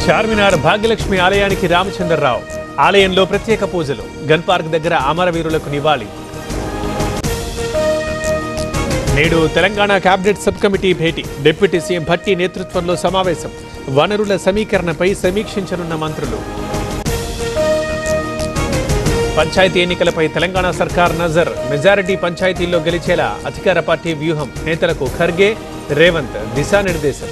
చార్మినార్ భాగ్యలక్ష్మి ఆలయానికి రామచంద్రరావు ఆలయంలో ప్రత్యేక పూజలు. గన్ పార్క్ దగ్గర అమరవీరులకు నివాళి. నేడు తెలంగాణ కేబినెట్ సబ్ కమిటీ భేటీ. డిప్యూటీ సీఎం భట్టి నేతృత్వంలో సమావేశం. వనరుల సమీకరణపై సమీక్షించనున్న మంత్రులు. పంచాయతీ ఎన్నికలపై తెలంగాణ సర్కార్ నజర్. మెజారిటీ పంచాయతీల్లో గెలిచేలా అధికార పార్టీ వ్యూహం. నేతలకు ఖర్గే, రేవంత్ దిశానిర్దేశం.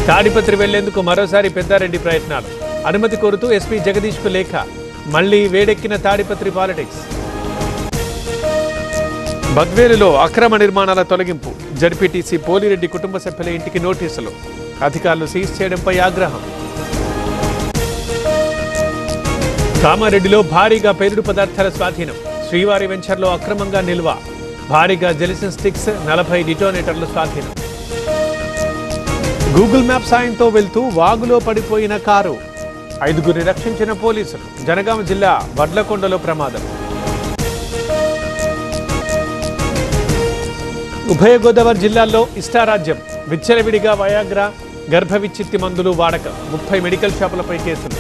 తాడిపత్రి వెళ్లేందుకు మరోసారి పెద్దారెడ్డి ప్రయత్నాలు. అనుమతి కోరుతూ ఎస్పీ జగదీష్కు లేఖ. మళ్లీ వేడెక్కిన తాడిపత్రి పాలిటిక్స్. బద్వేలులో అక్రమ నిర్మాణాల తొలగింపు. జడ్పీటీసీ పోలిరెడ్డి కుటుంబ సభ్యుల ఇంటికి నోటీసులు. అధికారులు సీజ్ చేయడంపై ఆగ్రహం. కామారెడ్డిలో భారీగా పేలుడు పదార్థాల స్వాధీనం. శ్రీవారి వెంచర్లో అక్రమంగా నిల్వ. భారీగా జెలిసిన్ స్టిక్స్, 40 డిటోనేటర్లు స్వాధీనం. గూగుల్ మ్యాప్ సాయంతో వెళ్తూ వాగులో పడిపోయిన కారు. 5గురిని రక్షించిన పోలీసులు. జనగామ జిల్లా వడ్లకొండలో ప్రమాదం. ఉభయ గోదావరి జిల్లాల్లో ఇష్టారాజ్యం. విచ్చలవిడిగా వయాగ్రా, గర్భ విచ్చిత్తి మందులు వాడకం. 30 మెడికల్ షాపులపై కేసులు.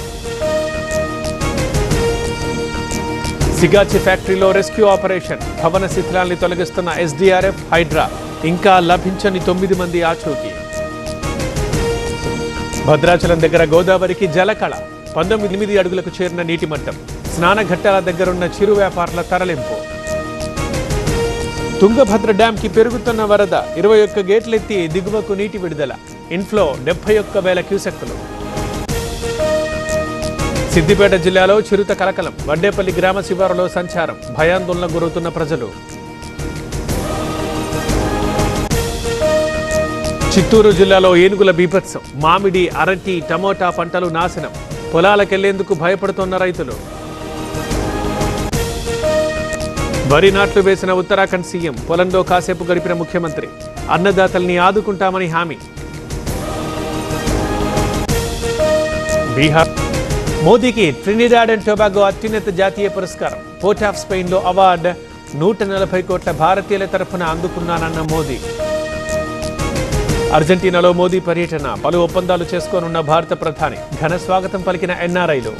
సిగాచి ఫ్యాక్టరీలో రెస్క్యూ ఆపరేషన్. భవన శిథిలాల్ని తొలగిస్తున్న ఎస్డీఆర్ఎఫ్, హైడ్రా. ఇంకా లభించని 9 మంది ఆచూకీ. భద్రాచలం దగ్గర గోదావరికి జలకళ. 19 అడుగులకు చేరిన నీటి మట్టం. స్నానఘట్టాల దగ్గరున్న చిరు వ్యాపారుల తరలింపు. తుంగభద్ర డ్యాంకి పెరుగుతున్న వరద. 21 గేట్లెత్తి దిగువకు నీటి విడుదల. ఇన్ఫ్లో 71,000 క్యూసెక్కులు. సిద్దిపేట జిల్లాలో చిరుత కలకలం. వడ్డేపల్లి గ్రామ శివారులో సంచారం. భయాందోళనకు గురవుతున్న ప్రజలు. చిత్తూరు జిల్లాలో ఏనుగుల బీభత్సం. మామిడి, అరటి, టమోటా పంటలు నాశనం. పొలాలకెళ్లేందుకు భయపడుతున్న రైతులు. వరి నాట్లు వేసిన ఉత్తరాఖండ్ సీఎం. పొలంలో కాసేపు గడిపిన ముఖ్యమంత్రి. అన్నదాతల్ని ఆదుకుంటామని హామీ. బీహార్ మోదీకి ట్రినిడాడ్ అండ్ టొబాగో అత్యున్నత జాతీయ పురస్కారం. Port of స్పెయిన్లో award. 140 కోట్ల భారతీయుల తరఫున అందుకున్నానన్న మోదీ. అర్జెంటీనాలో మోదీ పర్యటన. పలు ఒప్పందాలు చేసుకోనున్న భారత ప్రధాని. ఘన స్వాగతం పలికిన ఎన్ఆర్ఐలు.